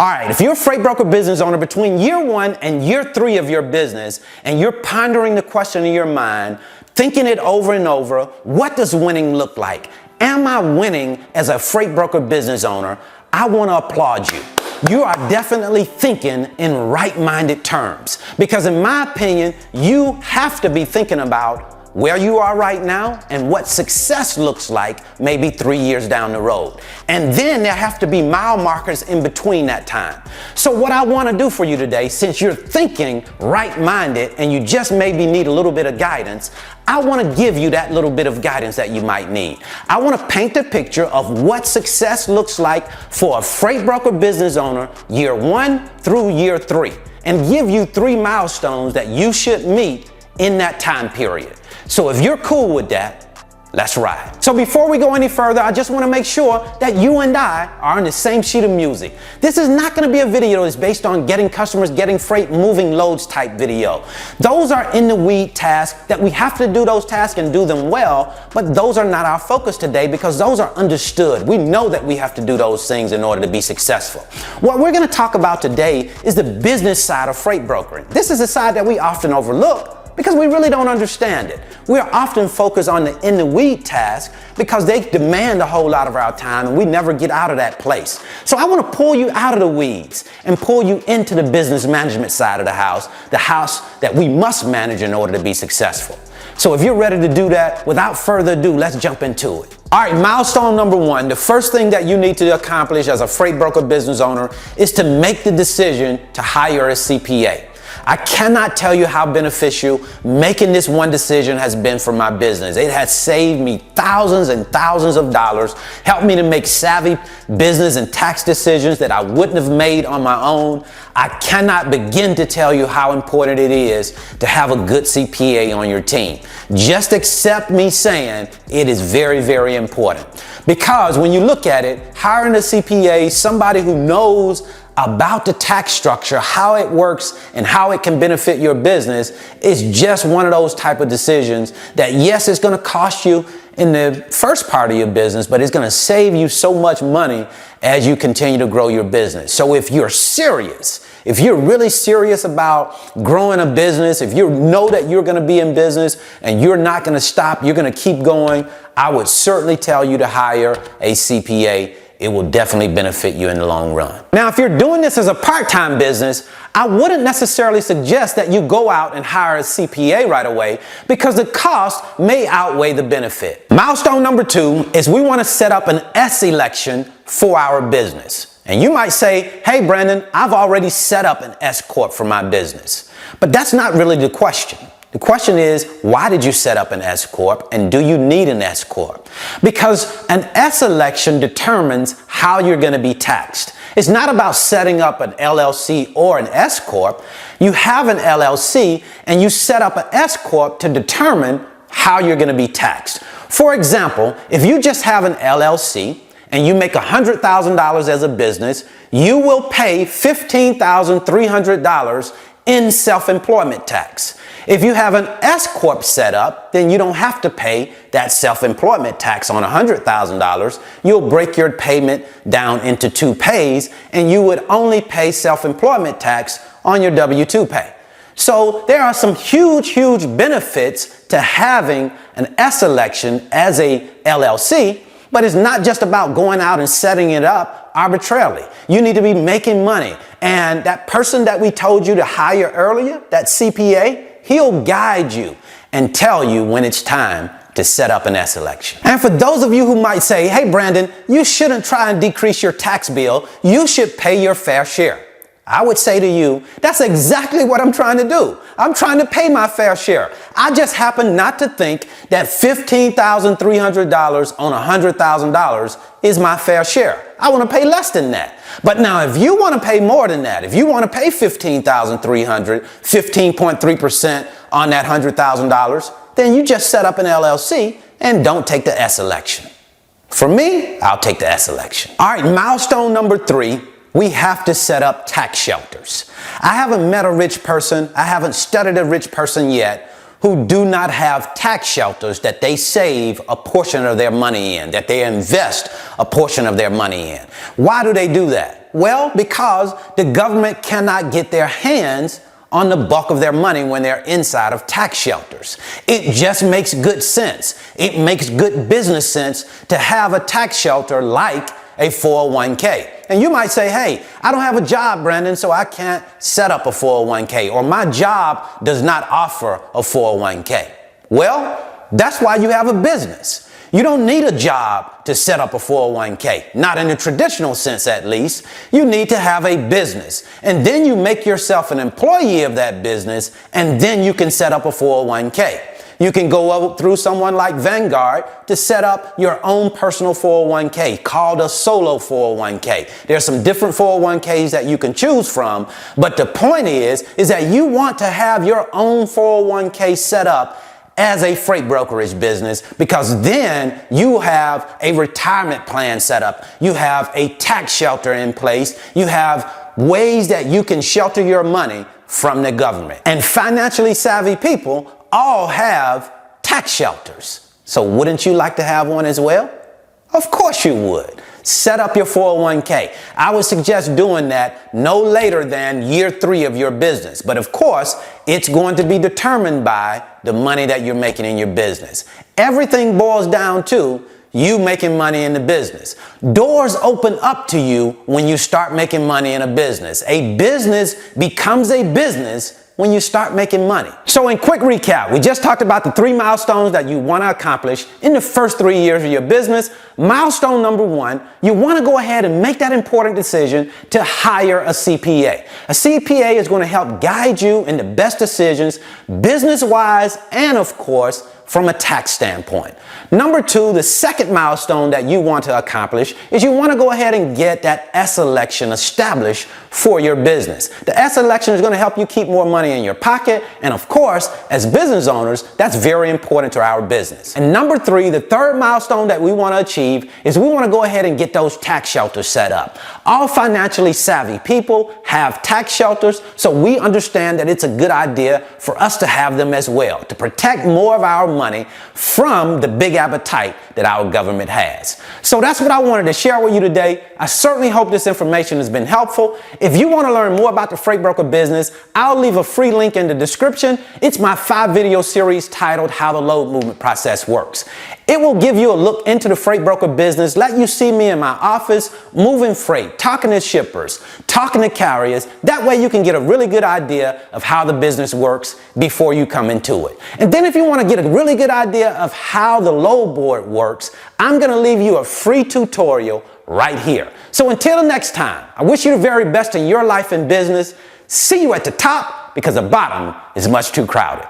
All right, if you're a freight broker business owner between year 1 and year 3 of your business, and you're pondering the question in your mind, thinking it over and over, what does winning look like? Am I winning as a freight broker business owner? I want to applaud you. You are definitely thinking in right-minded terms, because in my opinion, you have to be thinking about where you are right now and what success looks like maybe 3 years down the road. And then there have to be mile markers in between that time. So what I want to do for you today, since you're thinking right-minded and you just maybe need a little bit of guidance, I want to give you that little bit of guidance that you might need. I want to paint a picture of what success looks like for a freight broker business owner year 1 through year 3, and give you 3 milestones that you should meet in that time period. So if you're cool with that, let's ride. So before we go any further, I just want to make sure that you and I are on the same sheet of music. This is not going to be a video that's based on getting customers, getting freight, moving loads type video. Those are in the weed tasks that we have to do those tasks and do them well, but those are not our focus today because those are understood. We know that we have to do those things in order to be successful. What we're going to talk about today is the business side of freight brokering. This is a side that we often overlook because we really don't understand it. We are often focused on the in-the-weed task because they demand a whole lot of our time and we never get out of that place. So I want to pull you out of the weeds and pull you into the business management side of the house that we must manage in order to be successful. So if you're ready to do that, without further ado, let's jump into it. All right, milestone number 1, the first thing that you need to accomplish as a freight broker business owner is to make the decision to hire a CPA. I cannot tell you how beneficial making this one decision has been for my business. It has saved me thousands and thousands of dollars, helped me to make savvy business and tax decisions that I wouldn't have made on my own. I cannot begin to tell you how important it is to have a good CPA on your team. Just accept me saying it is very, very important. Because when you look at it, hiring a CPA, somebody who knows about the tax structure, how it works and how it can benefit your business, is just one of those type of decisions that, yes, it's going to cost you in the first part of your business, but it's going to save you so much money as you continue to grow your business. So if you're serious, if you're really serious about growing a business, if you know that you're going to be in business and you're not going to stop, you're going to keep going, I would certainly tell you to hire a CPA. It will definitely benefit you in the long run. Now, if you're doing this as a part-time business, I wouldn't necessarily suggest that you go out and hire a CPA right away because the cost may outweigh the benefit. Milestone number 2 is we want to set up an S election for our business. And you might say, hey, Brandon, I've already set up an S Corp for my business. But that's not really the question. The question is, why did you set up an S Corp and do you need an S Corp? Because an S election determines how you're going to be taxed. It's not about setting up an LLC or an S Corp. You have an LLC and you set up an S Corp to determine how you're going to be taxed. For example, if you just have an LLC and you make $100,000 as a business, you will pay $15,300 in self-employment tax. If you have an S Corp set up, then you don't have to pay that self-employment tax on $100,000. You'll break your payment down into 2 pays, and you would only pay self-employment tax on your W-2 pay. So there are some huge, huge benefits to having an S election as a LLC, but it's not just about going out and setting it up arbitrarily. You need to be making money. And that person that we told you to hire earlier, that CPA, he'll guide you and tell you when it's time to set up an S election. And for those of you who might say, hey, Brandon, you shouldn't try and decrease your tax bill. You should pay your fair share. I would say to you, that's exactly what I'm trying to do. I'm trying to pay my fair share. I just happen not to think that $15,300 on $100,000 is my fair share. I want to pay less than that. But now if you want to pay more than that, if you want to pay $15,300, 15.3% on that $100,000, then you just set up an LLC and don't take the S election. For me, I'll take the S election. All right, milestone number 3. We have to set up tax shelters. I haven't met a rich person, I haven't studied a rich person yet who do not have tax shelters that they save a portion of their money in, that they invest a portion of their money in. Why do they do that? Well, because the government cannot get their hands on the bulk of their money when they're inside of tax shelters. It just makes good sense. It makes good business sense to have a tax shelter like a 401k. And you might say, hey, I don't have a job, Brandon, so I can't set up a 401k, or my job does not offer a 401k. Well, that's why you have a business. You don't need a job to set up a 401k, not in the traditional sense at least. You need to have a business, and then you make yourself an employee of that business, and then you can set up a 401k. You can go through someone like Vanguard to set up your own personal 401k called a solo 401k. There's some different 401ks that you can choose from, but the point is that you want to have your own 401k set up as a freight brokerage business, because then you have a retirement plan set up. You have a tax shelter in place. You have ways that you can shelter your money from the government. And financially savvy people all have tax shelters. So wouldn't you like to have one as well? Of course you would. Set up your 401k. I would suggest doing that no later than year 3 of your business. But of course, it's going to be determined by the money that you're making in your business. Everything boils down to you making money in the business. Doors open up to you when you start making money in a business. A business becomes a business when you start making money. So in quick recap, we just talked about the 3 milestones that you want to accomplish in the first 3 years of your business. Milestone number 1, you want to go ahead and make that important decision to hire a CPA. A CPA is going to help guide you in the best decisions, business-wise, and of course, from a tax standpoint. Number 2, the second milestone that you want to accomplish is you want to go ahead and get that S election established for your business. The S election is going to help you keep more money in your pocket, and of course, as business owners, that's very important to our business. And number 3, the third milestone that we want to achieve is we want to go ahead and get those tax shelters set up. All financially savvy people have tax shelters, so we understand that it's a good idea for us to have them as well, to protect more of our money from the big appetite that our government has. So that's what I wanted to share with you today. I certainly hope this information has been helpful. If you want to learn more about the freight broker business, I'll leave a free link in the description. It's my 5-video series titled How the Load Movement Process Works. It will give you a look into the freight broker business, let you see me in my office moving freight, talking to shippers, talking to carriers. That way you can get a really good idea of how the business works before you come into it. And then if you want to get a really good idea of how the load board works, I'm going to leave you a free tutorial right here. So until next time, I wish you the very best in your life and business. See you at the top, because the bottom is much too crowded.